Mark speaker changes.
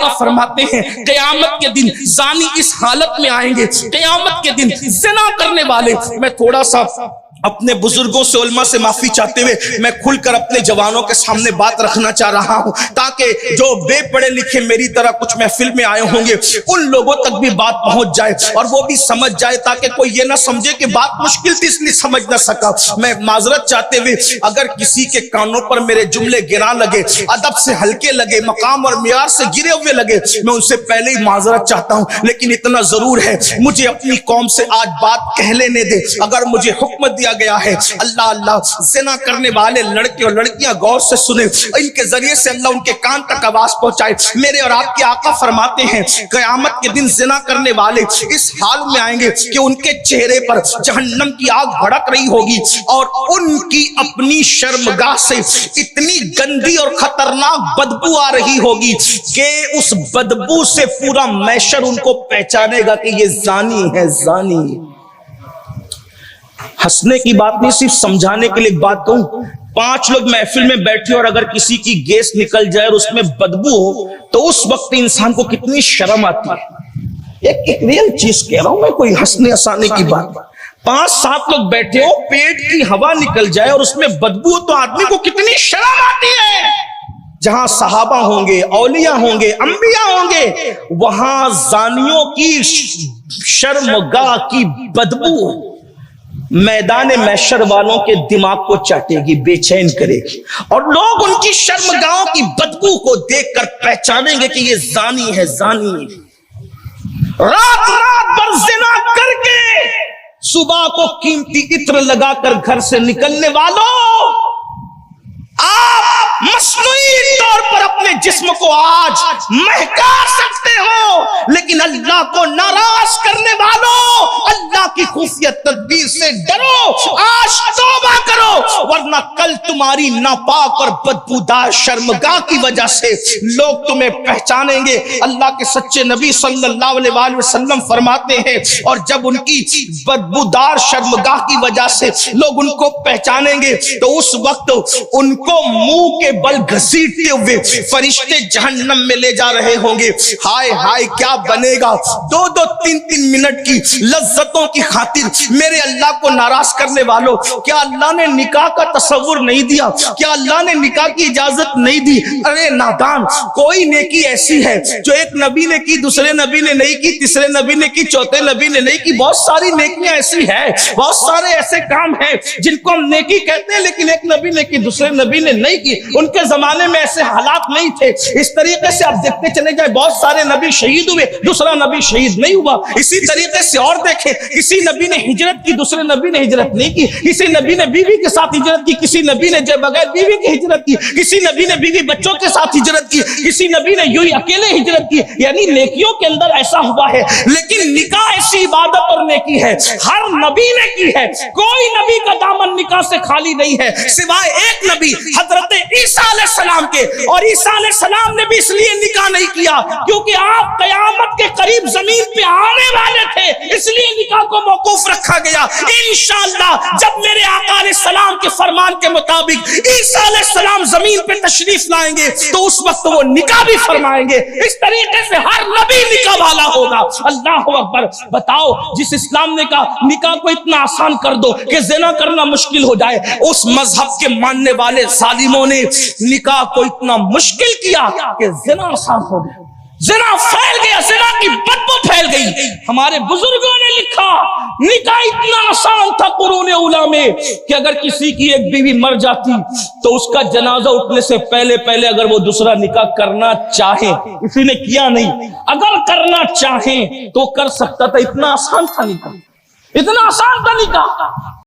Speaker 1: آقا فرماتے ہیں قیامت کے دن زانی اس حالت میں آئیں گے، قیامت کے دن زنا کرنے والے. میں تھوڑا سا اپنے بزرگوں سے علماء سے معافی چاہتے ہوئے میں کھل کر اپنے جوانوں کے سامنے بات رکھنا چاہ رہا ہوں تاکہ جو بے پڑھے لکھے میری طرح کچھ محفل میں آئے ہوں گے ان لوگوں تک بھی بات پہنچ جائے اور وہ بھی سمجھ جائے، تاکہ کوئی یہ نہ سمجھے کہ بات مشکل تھی اس لیے سمجھ نہ سکا. میں معذرت چاہتے ہوئے اگر کسی کے کانوں پر میرے جملے گراں لگے، ادب سے ہلکے لگے، مقام اور معیار سے گرے ہوئے لگے، میں ان سے پہلے ہی معذرت چاہتا ہوں. لیکن اتنا ضرور ہے مجھے اپنی قوم سے آج بات کہہ لینے دے. اگر مجھے حکم دیا گیا ہے اللہ اللہ زنا کرنے والے لڑکے اور لڑکیاں غور سے سنیں، ان کے ذریعے سے اللہ ان کے کان تک آواز پہنچائے. میرے اور آپ کے آقا فرماتے ہیں قیامت کے دن زنا کرنے والے اس حال میں آئیں گے کہ ان کے چہرے پر جہنم کی آگ بھڑک رہی ہوگی اور ان کی اپنی شرمگاہ سے اتنی گندی اور خطرناک بدبو آ رہی ہوگی کہ اس بدبو سے پورا محشر ان کو پہچانے گا کہ یہ زانی ہے، زانی. ہنسنے کی بات نہیں، صرف سمجھانے کے لیے ایک بات کہوں. 5 لوگ محفل میں بیٹھے اور اگر کسی کی گیس نکل جائے اور اس میں بدبو ہو تو اس وقت انسان کو کتنی شرم آتی ہے. ایک ریئل چیز کہہ رہا ہوں میں، کوئی ہنسنے ہنسانے کی بات. 5-7 لوگ بیٹھے ہو، پیٹ کی ہوا نکل جائے اور اس میں بدبو ہو تو آدمی کو کتنی شرم آتی ہے. جہاں صحابہ ہوں گے، اولیاء ہوں گے، انبیاء ہوں گے، وہاں زانیوں کی شرمگاہ کی بدبو میدان محشر والوں کے دماغ کو چاٹے گی، بے چین کرے گی، اور لوگ ان کی شرمگاہوں کی بدبو کو دیکھ کر پہچانیں گے کہ یہ زانی ہے، زانی. رات بھر زنا کر کے صبح کو قیمتی عطر لگا کر گھر سے نکلنے والوں، آپ مصنوعی طور پر اپنے جسم کو آج مہکا سکتے ہو، لیکن اللہ کو ناراض کرنے والوں اللہ کی خفیہ تدبیر سے ڈرو، آج توبہ کرو، ورنہ کل تمہاری ناپاک اور بدبودار شرمگاہ کی وجہ سے لوگ تمہیں پہچانیں گے. اللہ کے سچے نبی صلی اللہ علیہ وآلہ وسلم فرماتے ہیں اور جب ان کی بدبودار شرمگاہ کی وجہ سے لوگ ان کو پہچانیں گے تو اس وقت ان کو منہ کے بل گھسیٹتے ہوئے فرشتے جہنم میں لے جا رہے ہوں گے. ہائے ہائے کیا بنے گا. 2-2 3-3 منٹ کی لذتوں کی خاطر میرے اللہ کو ناراض کرنے والوں، کیا اللہ نے نکاح کا تصور نہیں دیا؟ کیا اللہ نے نکاح کی اجازت نہیں دی؟ ارے نادان، کوئی نیکی ایسی ہے جو ایک نبی نے کی، دوسرے نبی نے نہیں کی، تیسرے نبی نے کی، چوتھے نبی نے نہیں کی. بہت ساری نیکیاں ایسی ہیں، بہت سارے ایسے کام ہیں جن کو ہم نیکی کہتے ہیں لیکن ایک نبی نے کی، دوسرے نبی نے نہیں کی. ان کے زمانے میں ایسے حالات نہیں تھے. اس طریقے سے آپ دیکھتے چلے جائیں بہت سارے نبی شہید ہوئے، دوسرا نبی شہید نہیں ہوا. اسی طریقے سے اور دیکھیں، کسی نبی نے ہجرت کی، دوسرے نبی نے ہجرت نہیں کی. کسی نبی نے بیوی کے ساتھ ہجرت کی، کسی نبی نے بغیر بیوی کی ہجرت کی، کسی نبی نے بیوی بچوں کے ساتھ ہجرت کی، کسی نبی نے یوں ہی اکیلے ہجرت کی. یعنی نیکیوں کے اندر ایسا ہوا ہے. لیکن نکاح ایسی عبادت اور نیکی ہے ہر نبی نے کی ہے. کوئی نبی کا دامن نکاح سے خالی نہیں ہے سوائے ایک نبی حضرت عیسیٰ علیہ السلام کے. اور عیسیٰ علیہ السلام نے بھی اس لیے نکاح نہیں کیا کیونکہ آپ قیامت کے قریب زمین پہ آنے والے تھے، اس لیے نکاح کو موقوف رکھا گیا. انشاءاللہ جب میرے آقا علیہ السلام کے فرمان کے مطابق عیسیٰ علیہ السلام زمین پہ تشریف لائیں گے تو اس وقت وہ نکاح بھی فرمائیں گے. اس طریقے سے ہر نبی نکاح والا ہوگا. اللہ اکبر. بتاؤ، جس اسلام نے کہا نکاح کو اتنا آسان کر دو کہ زنا کرنا مشکل ہو جائے، اس مذہب کے ماننے والے ظالموں نے نکاح کو اتنا مشکل کیا کہ زنا آسان ہو گیا، زنا پھیل گیا، زنا کی بدبو پھیل گئی. ہمارے بزرگوں نے لکھا نکاح اتنا آسان تھا قرون اولیٰ میں کہ اگر کسی کی ایک بیوی مر جاتی تو اس کا جنازہ اٹھنے سے پہلے اگر وہ دوسرا نکاح کرنا چاہے، کسی نے کیا نہیں، اگر کرنا چاہیں تو کر سکتا تھا. اتنا آسان تھا نکاح، اتنا آسان تھا نکاح.